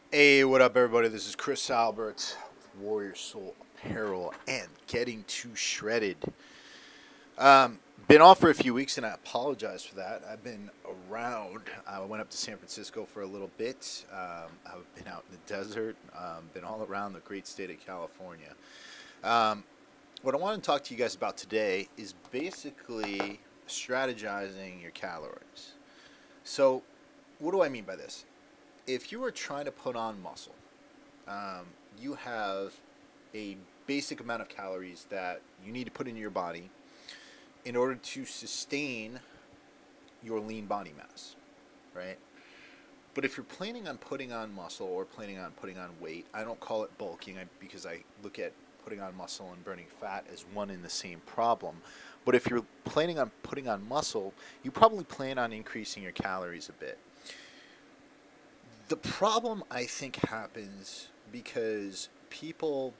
Hey, what up, everybody? This is Chris Albert with Warrior Soul Apparel and Getting Too Shredded. Been off for a few weeks, and I apologize for that. I've been around. I went up to San Francisco for a little bit. I've been out in the desert, been all around the great state of California. Um, what I want to talk to you guys about today is basically strategizing your calories. So, what do I mean by this? If you are trying to put on muscle, um, you have a basic amount of calories that you need to put into your body in order to sustain your lean body mass, right? But if you're planning on putting on muscle or planning on putting on weight, I don't call it bulking because I look at putting on muscle and burning fat as one and the same problem. But if you're planning on putting on muscle, you probably plan on increasing your calories a bit. The problem I think happens because people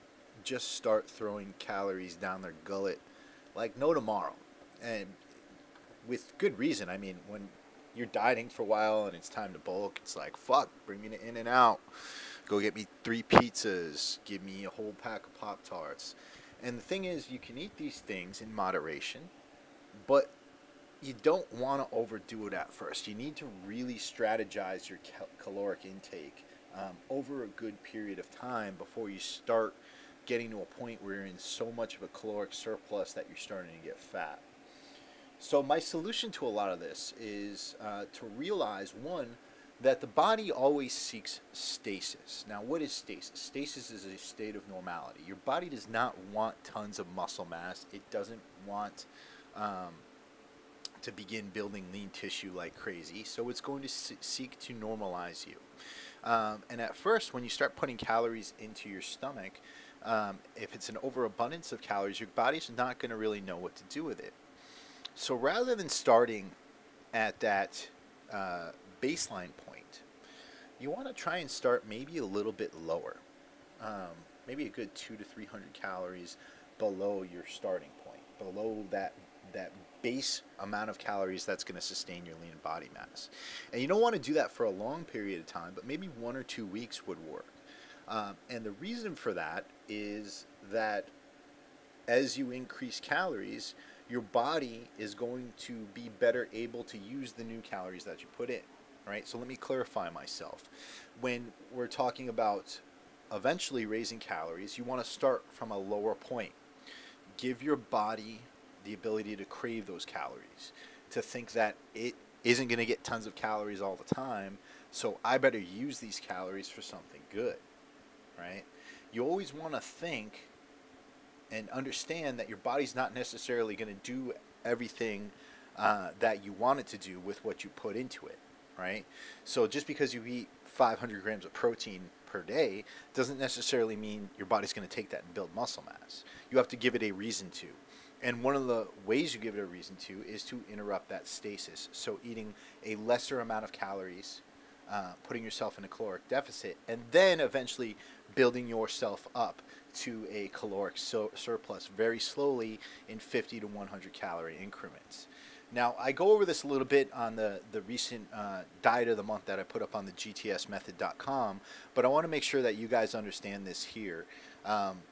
just start throwing calories down their gullet like no tomorrow. And with good reason. I mean, when you're dieting for a while and it's time to bulk, it's like, fuck, bring me to In and Out. Go get me 3 pizzas. Give me a whole pack of Pop Tarts. And the thing is, you can eat these things in moderation, but you don't want to overdo it at first. You need to really strategize your caloric intake over a good period of time before you start getting to a point where you're in so much of a caloric surplus that you're starting to get fat. So, my solution to a lot of this is to realize one, that the body always seeks stasis. Now, what is stasis? Stasis is a state of normality. Your body does not want tons of muscle mass, it doesn't want um, to begin building lean tissue like crazy. So it's going to seek to normalize you. And at first, when you start putting calories into your stomach, if it's an overabundance of calories, your body's not going to really know what to do with it. So rather than starting at that baseline point, you want to try and start maybe a little bit lower, um, maybe a good 200 to 300 calories below your starting point, below that base amount of calories that's going to sustain your lean body mass. And you don't want to do that for a long period of time, but maybe 1 or 2 weeks would work. And the reason for that is that as you increase calories, your body is going to be better able to use the new calories that you put in. Right? So let me clarify myself. When we're talking about eventually raising calories, you want to start from a lower point. Give your body the ability to crave those calories, to think that it isn't going to get tons of calories all the time, so I better use these calories for something good, right? You always want to think and understand that your body's not necessarily going to do everything that you want it to do with what you put into it, right? So just because you eat 500 grams of protein per day doesn't necessarily mean your body's going to take that and build muscle mass. You have to give it a reason to. And one of the ways you give it a reason to is to interrupt that stasis. So eating a lesser amount of calories, putting yourself in a caloric deficit, and then eventually building yourself up to a caloric surplus very slowly in 50 to 100 calorie increments. Now, I go over this a little bit on the recent diet of the month that I put up on the gtsmethod.com, but I want to make sure that you guys understand this here. Um,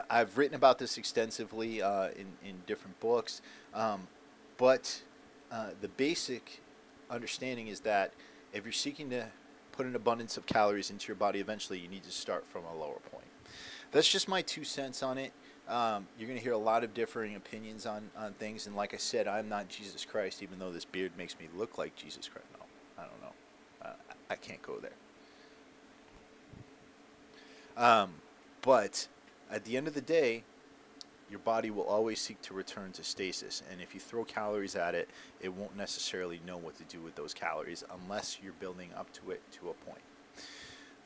I've written about this extensively in different books, but the basic understanding is that if you're seeking to put an abundance of calories into your body, eventually you need to start from a lower point. That's just my 2 cents on it. You're going to hear a lot of differing opinions on things, and like I said, I'm not Jesus Christ, even though this beard makes me look like Jesus Christ. No, I don't know. I can't go there. Um, but at the end of the day, your body will always seek to return to stasis. And if you throw calories at it, it won't necessarily know what to do with those calories unless you're building up to it to a point.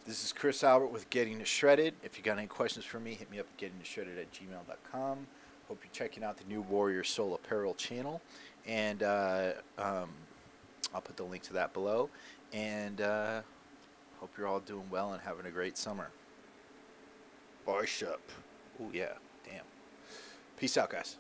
This is Chris Albert with Getting Shredded. If you got any questions for me, hit me up at gettingshredded@gmail.com. Hope you're checking out the new Warrior Soul Apparel channel. And I'll put the link to that below. And hope you're all doing well and having a great summer. Bishop. Oh, yeah. Damn. Peace out, guys.